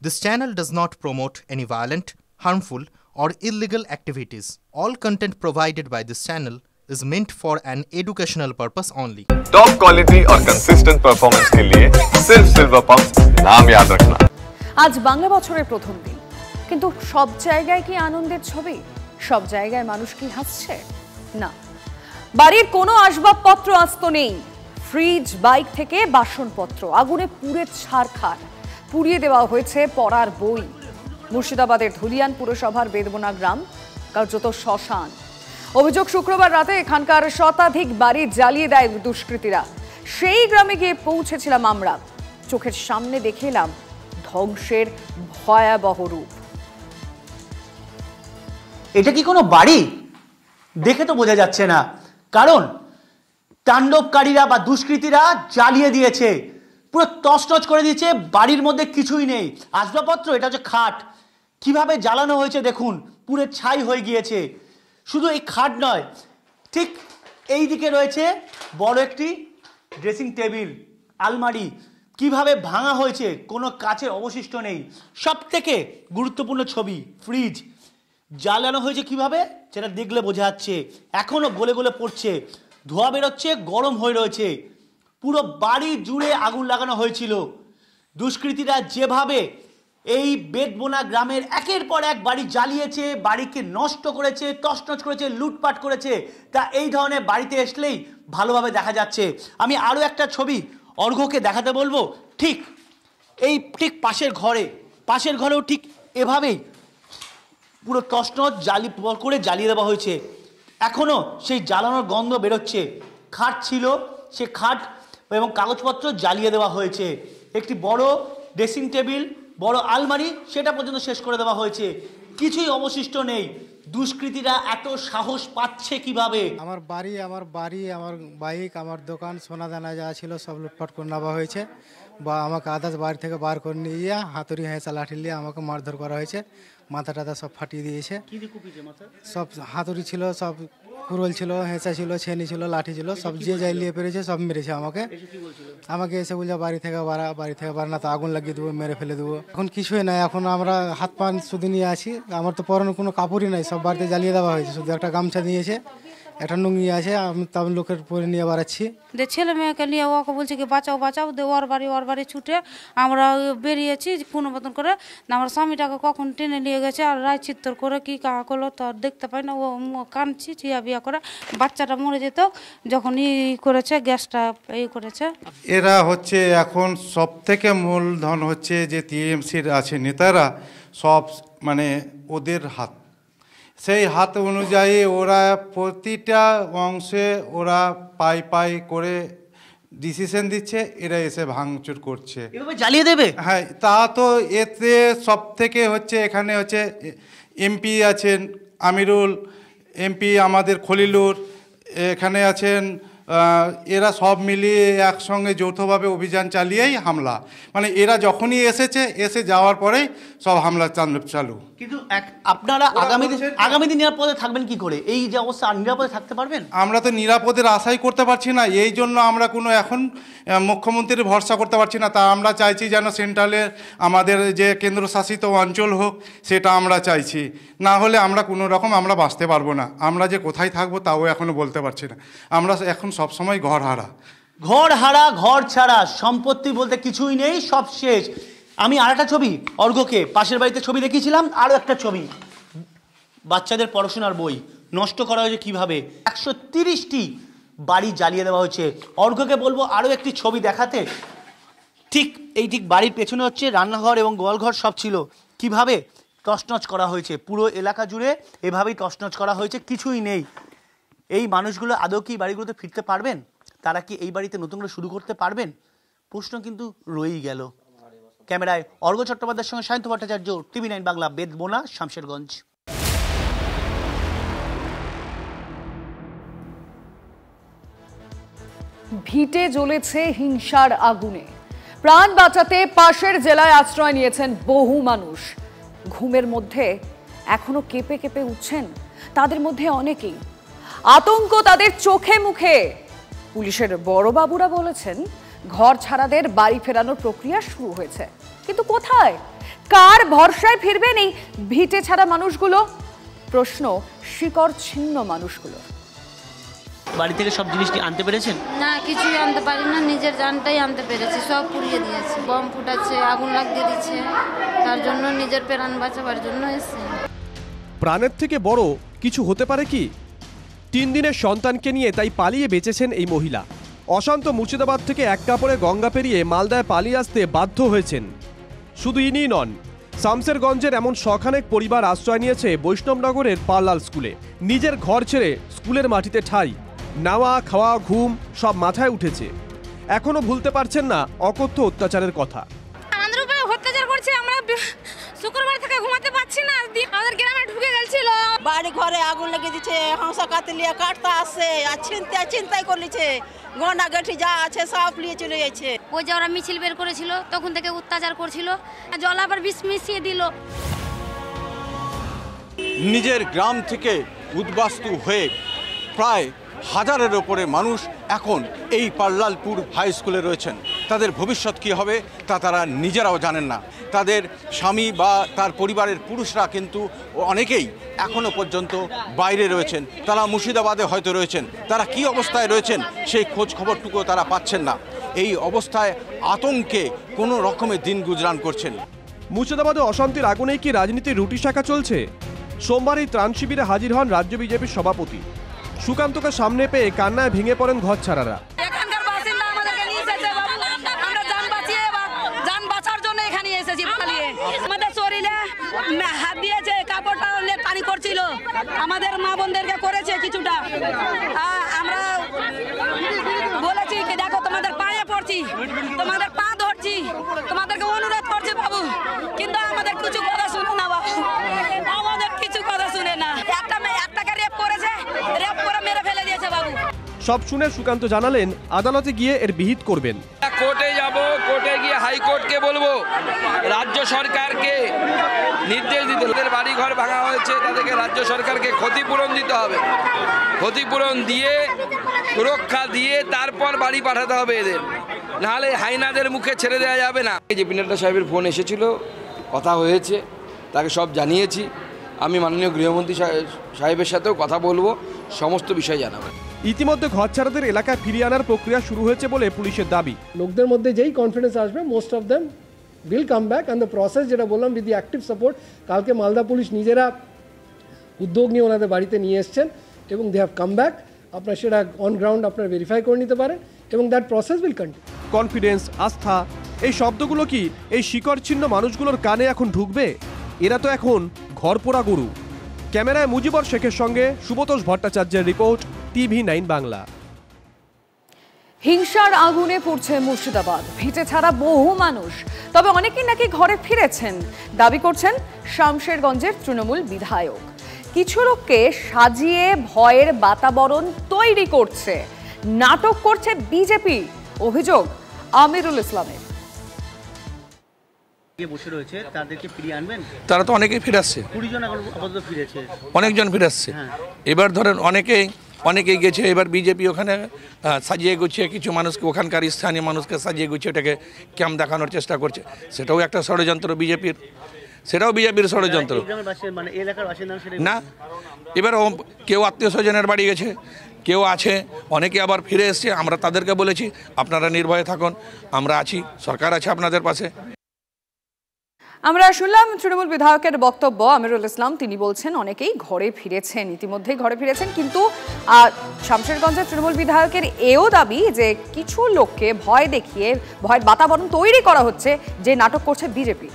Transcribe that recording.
This channel does not promote any violent, harmful, or illegal activities. All content provided by this channel is meant for an educational purpose only. Top quality और consistent performance के लिए सिर्फ silver pumps नाम याद रखना। আজ বাংলা বছরের প্রথম দিন, কিন্তু সব জায়গায় কি আনন্দের ছবি? সব জায়গায় মানুষ কি হাসছে? না, বাড়ির কোনো আসবাবপত্র আস্ত নেই। ফ্রিজ, বাইক থেকে বাসনপত্র আগুনে পুড়ে ছারখার। পুড়িয়ে দেওয়া হয়েছে পড়ার বই। মুর্শিদাবাদের ধুলিয়ান পুরসভার বেদবনা গ্রাম কার্যত শ্মশান। অভিযোগ, শুক্রবার রাতে এখানকার শতাধিক বাড়ি জ্বালিয়ে দেয় দুষ্কৃতীরা। সেই গ্রামে গিয়ে পৌঁছেছিলাম আমরা। চোখের সামনে দেখে এলাম ধ্বংসের ভয়াবহ রূপ। এটা কি কোনো বাড়ি? দেখে তো বোঝা যাচ্ছে না, কারণ তাণ্ডবকারীরা বা দুষ্কৃতীরা জ্বালিয়ে দিয়েছে, পুরো তছনছ করে দিয়েছে। বাড়ির মধ্যে কিছুই নেই, আসবাবপত্র, এটা হচ্ছে খাট। কিভাবে জ্বালানো হয়েছে দেখুন, পুরো ছাই হয়ে গিয়েছে। শুধু এই খাট নয়, ঠিক এই দিকে রয়েছে বড় একটি ড্রেসিং টেবিল, আলমারি। কিভাবে ভাঙা হয়েছে, কোনো কাচের অবশিষ্ট নেই। সব থেকে গুরুত্বপূর্ণ ছবি, ফ্রিজ জ্বালানো হয়েছে কিভাবে, সেটা দেখলে বোঝা যাচ্ছে। এখনো গলে গলে পড়ছে, ধোঁয়া বেরোচ্ছে, গরম হয়ে রয়েছে। পুরো বাড়ি জুড়ে আগুন লাগানো হয়েছিল। দুষ্কৃতীরা যেভাবে এই বেদবোনা গ্রামের একের পর এক বাড়ি জ্বালিয়েছে, বাড়িকে নষ্ট করেছে, তছনছ করেছে, লুটপাট করেছে, তা এই ধরনের বাড়িতে আসলেই ভালোভাবে দেখা যাচ্ছে। আমি আরও একটা ছবি অর্ঘ্যকে দেখাতে বলবো। ঠিক পাশের ঘরেও ঠিক এভাবেই পুরো তছনছ করে জ্বালিয়ে দেওয়া হয়েছে। এখনও সেই জ্বালানোর গন্ধ বেরোচ্ছে। খাট ছিল, সে খাট এবং কাগজপত্র জ্বালিয়ে দেওয়া হয়েছে। একটি বড় ড্রেসিং টেবিল, বড় আলমারি, সেটা পর্যন্ত শেষ করে দেওয়া হয়েছে। কিছুই অবশিষ্ট নেই। দুষ্কৃতীরা এত সাহস পাচ্ছে কিভাবে? আমার বাড়ি, আমার বাইক, আমার দোকান, সোনা দানা যা ছিল সব লুটপাট করে নেওয়া হয়েছে। বা আমাকে আদার্স বাড়ি থেকে বার করে নিয়ে গিয়ে হাতুড়ি হেঁচা লাঠি নিয়ে আমাকে মারধর করা হয়েছে। মাথা টাথা সব ফাটিয়ে দিয়েছে। সব হাতুড়ি ছিল, সব কুরল ছিল, হেঁচা ছিল, ছেনি ছিল, লাঠি ছিল, সব যে যাই নিয়ে পেরেছে সব মেরেছে আমাকে এসে বলছে বাড়ি থেকে বার না তো আগুন লাগিয়ে দেবো, মেরে ফেলে দেবো। এখন কিছুই নাই, এখন আমরা হাত পান শুধু নিয়ে আছি। আমার তো পরনে কোনো কাপড়ই নাই, সব বাড়িতে জ্বালিয়ে দেওয়া হয়েছে। শুধু একটা গামছা নিয়েছে, একটা নুঙ্গি আছে, আমি তার লোকের পরে নিয়ে বাড়াচ্ছি। ছেলে মেয়েকে নিয়ে ওকে বলছে কি বাঁচাও দে, ওর বাড়ি ছুটে আমরা বেরিয়েছি কোনো মতন করে। আমার স্বামীটাকে কখন টেনে নিয়ে গেছে আর রায় চিত্তর করে কি কাকা করলো তো দেখতে পাই না। ও কাঁদছি চিয়া বিয়া করে, বাচ্চাটা মরে যেত যখন করেছে, গ্যাসটা করেছে। এরা হচ্ছে এখন সব থেকে মূলধন হচ্ছে যে টিএমসির আছে নেতারা, সব মানে ওদের হাত। সেই হাত অনুযায়ী ওরা প্রতিটা অংশে ওরা পাই করে ডিসিশন দিচ্ছে, এরা এসে ভাঙচুর করছে, এভাবে জ্বালিয়ে দেবে। হ্যাঁ, তা তো এতে সব থেকে হচ্ছে এখানে হচ্ছে এমপি আছেন আমিরুল, এমপি আমাদের খলিলুর, এখানে আছেন, এরা সব মিলিয়ে একসঙ্গে যৌথভাবে অভিযান চালিয়েই হামলা। মানে এরা যখনই এসে যাওয়ার পরেই সব হামলা চালু। কিন্তু আপনারা আগামী দিন নিরাপদে থাকবেন কি করে? এই যে অবস্থা, নিরাপদে থাকতে পারবেন? আমরা তো নিরাপদের আশাই করতে পারছি না। এই জন্য আমরা কোনো এখন মুখ্যমন্ত্রীর ভরসা করতে পারছি না। তা আমরা চাইছি যেন সেন্ট্রালের আমাদের যে কেন্দ্রশাসিত অঞ্চল হোক, সেটা আমরা চাইছি। না হলে আমরা কোনো রকম আমরা বাঁচতে পারবো না। আমরা যে কোথায় থাকবো তাও এখনও বলতে পারছি না। আমরা এখন সবসময় ঘর হারা, ঘর ছাড়া, সম্পত্তি বলতে কিছুই নেই, সব শেষ। আমি আর একটা ছবি অর্ঘ্যকে পাশের বাড়িতে ছবি দেখিয়েছিলাম, আরও একটা ছবি, বাচ্চাদের পড়াশোনার বই নষ্ট করা হয়েছে কিভাবে। 130টি বাড়ি জ্বালিয়ে দেওয়া হয়েছে। অর্ঘ্যকে বলবো আরও একটি ছবি দেখাতে। ঠিক বাড়ির পেছনে হচ্ছে রান্নাঘর এবং গোয়ালঘর, সব ছিল। কিভাবে তছনছ করা হয়েছে, পুরো এলাকা জুড়ে এভাবেই তছনছ করা হয়েছে, কিছুই নেই। এই মানুষগুলো আদৌ কি বাড়িগুলোতে ফিরতে পারবেন? তারা কি এই বাড়িতে নতুন করে শুরু করতে পারবেন? প্রশ্ন কিন্তু রয়েই গেল। ক্যামেরায় অর্ঘ্য চট্টোপাধ্যায়ের সঙ্গে সায়ন্ত ভট্টাচার্য, TV9 বাংলা, বেদবোনা, শামশেরগঞ্জ। ভিটে জ্বলেছে হিংসার আগুনে। প্রাণ বাঁচাতে পাশের জেলায় আশ্রয় নিয়েছেন বহু মানুষ। ঘুমের মধ্যে এখনো কেঁপে কেঁপে উঠছেন তাদের মধ্যে অনেকেই। আতঙ্ক তাদের চোখে মুখে। পুলিশের বড় বাবুরা বলেছেন ঘর ছাড়াদের বাড়ি ফেরানোর প্রক্রিয়া শুরু হয়েছে, কিন্তু কোথায়? কার ভরসায় ফিরবেন এই ভিটে ছাড়া মানুষগুলো? প্রশ্ন শিকড় ছিন্ন মানুষগুলো। বাড়ি থেকে সব জিনিস আনতে পেরেছেন? না, কিছুই আনতে পারি না, নিজের জানটাই আনতে পেরেছি, সব পুড়িয়ে দিয়েছে, বম ফুটাচ্ছে, আগুন লাগিয়ে দিচ্ছে, তার জন্য নিজের প্রাণ বাঁচাবার জন্য এসেছে। প্রাণের থেকে বড় কিছু হতে পারে কি? 3 দিনের সন্তানকে নিয়ে তাই পালিয়ে বেঁচেছেন এই মহিলা। অশান্ত মুর্শিদাবাদ থেকে এক কাপড়ে গঙ্গা পেরিয়ে মালদায় পালিয়ে আসতে বাধ্য হয়েছেন। শুধু ইনি নন, শামসেরগঞ্জের এমন শখানেক পরিবার আশ্রয় নিয়েছে বৈষ্ণবনগরের পার্লাল স্কুলে। নিজের ঘর ছেড়ে স্কুলের মাটিতে ঠাঁই, নাওয়া খাওয়া ঘুম সব মাথায় উঠেছে। এখনো ভুলতে পারছেন না অকথ্য অত্যাচারের কথা। আমাদের উপরে অত্যাচার করছে, আমরা শুক্রবার থেকে ঘুমাতে পারছি না, আমাদের গ্রামে ঢুকে গেছিল, বাড়ি ঘরে আগুন লেগে দিচ্ছে, হাঁসা কাতলিয়া কাটতে আসে আর চিন্তাই করলিছে, গন্ডা গেঠি যা আছে সব নিয়ে চলে যাচ্ছে। ওই যে ওরা মিছিল বের করেছিল তখন থেকে অত্যাচার করছিল, জল আবার বিষ মিশিয়ে দিল। নিজের গ্রাম থেকে উদ্বাস্তু হয়ে প্রায় 1000-এর ওপরে মানুষ এখন এই পার্লালপুর হাই স্কুলে রয়েছেন। তাদের ভবিষ্যৎ কী হবে তা তারা নিজেরাও জানেন না। তাদের স্বামী বা তার পরিবারের পুরুষরা কিন্তু অনেকেই এখনও পর্যন্ত বাইরে রয়েছেন, তারা মুর্শিদাবাদে হয়তো রয়েছেন। তারা কি অবস্থায় রয়েছেন সেই খোঁজ খবরটুকুও তারা পাচ্ছেন না। এই অবস্থায় আতঙ্কে কোনো রকমের দিন গুজরান করছেন। মুর্শিদাবাদে অশান্তির আগুনেই কি রাজনীতির রুটি শাখা চলছে? সোমবার এই ত্রাণ শিবিরে হাজির হন রাজ্য বিজেপির সভাপতি। সুকান্তকে সামনে পেয়ে কান্নায় ভেঙে পড়েন ঘর ছাড়ারা। এখানকার বাসিন্দা আমাদেরকে নিয়ে এসেছে, আমরা জান বাঁচিয়ে জান বাঁচার জন্য এখানে এসেছি পালিয়ে। আমাদের শরীরে হাত দিয়েছে, কাপড়টা পানি করছিল, আমাদের মা বোনদেরকে করেছে কিছুটা। আমরা বলেছি কি দেখো তোমাদের পায়ে পড়ছি, তোমাদের পা ধরছি, তোমাদেরকে অনুরোধ করছি বাবু, কিন্তু আমাদের কিছু কথা শুনে না বাবু, আমাদের কিছু কথা শুনে না। একটাকে রেপ করেছে, রেপ করে মেরে ফেলে দিয়েছে বাবু। সব শুনে সুকান্ত জানালেন আদালতে গিয়ে এর বিহিত করবেন। কোর্টে যাব, কোর্টে গিয়ে হাইকোর্টকে বলবো, রাজ্য সরকারকে নির্দেশ দিতে, তাদের বাড়ি ঘর ভাঙা হয়েছে তাদেরকে রাজ্য সরকারকে ক্ষতিপূরণ দিতে হবে, ক্ষতিপূরণ দিয়ে সুরক্ষা দিয়ে তারপর বাড়ি পাঠাতে হবে এদের, নাহলে হাইনাদের মুখে ছেড়ে দেওয়া যাবে না। এই যে পিনাট্টা সাহেবের ফোন এসেছিল, কথা হয়েছে, তাকে সব জানিয়েছি। আমি মাননীয় গৃহমন্ত্রী সাহেবের সাথেও কথা বলবো, সমস্ত বিষয় জানাবো। ইতিমধ্যে ঘরছাড়াদের এলাকায় ফিরিয়ে আনার প্রক্রিয়া শুরু হয়েছে বলে পুলিশের দাবি। লোকদের মধ্যে যেই কনফিডেন্স আসবে, most of them will come back and the process, যেটা বললাম, উইথ দি অ্যাক্টিভ সাপোর্ট। কালকে মালদা পুলিশ নিজেরা উদ্যোগ নিয়ে ওনাদের বাড়িতে নিয়ে এসছেন এবং দে হ্যাভ কাম ব্যাক। আপনারা সেটা অন গ্রাউন্ড আপনারা ভেরিফাই করে নিতে পারেন এবং that process will continue. Confidence, আস্থা, এই শব্দগুলো কি এই শিকড় ছিন্ন মানুষগুলোর কানে এখন ঢুকবে? এরা তো এখন ঘরপোড়া গরু। ক্যামেরায় মুজিবর শেখের সঙ্গে সুব্রতোষ ভট্টাচার্যের রিপোর্ট, TV9 বাংলা। হিংসার আগুনে পড়ছে মুর্শিদাবাদ, ভিটে ছাড়া বহু মানুষ। তবে অনেকেই নাকি ঘরে ফিরেছেন, দাবি করছেন শামশেরগঞ্জের তৃণমূল বিধায়ক। কিছু লোককে সাজিয়ে ভয়ের বাতাবরণ তৈরি করছে, নাটক করছে বিজেপি, অভিযোগ আমিরুল ইসলামের। বসে রয়েছে তাদেরকে ফিরিয়ে আনবেন? তারা তো অনেকেই ফিরে আসছে, 20 জন আপাতত ফিরেছে, অনেকজন ফিরে আসছে। এবার ধরেন অনেকেই গেছে। এবার বিজেপি ওখানে সাজিয়ে গুছিয়ে কিছু মানুষকে, ওখানকার স্থানীয় মানুষকে সাজিয়ে গুছিয়ে ওটাকে ক্যাম্প দেখানোর চেষ্টা করছে। সেটাও একটা ষড়যন্ত্র বিজেপির, সেটাও বিজেপির ষড়যন্ত্র না। এবার কেউ আত্মীয় স্বজনের বাড়ি গেছে, কেউ আছে, অনেকে আবার ফিরে এসছে। আমরা তাদেরকে বলেছি আপনারা নির্ভয়ে থাকুন, আমরা আছি, সরকার আছে আপনাদের পাশে। আমরা শুনলাম তৃণমূল বিধায়কের বক্তব্য, আমিরুল ইসলাম। তিনি বলছেন অনেকেই ঘরে ফিরেছেন, ইতিমধ্যেই ঘরে ফিরেছেন, কিন্তু শামশেরগঞ্জের তৃণমূল বিধায়কের এও দাবি যে কিছু লোককে ভয় দেখিয়ে ভয়ের বাতাবরণ তৈরি করা হচ্ছে, যে নাটক করছে বিজেপি।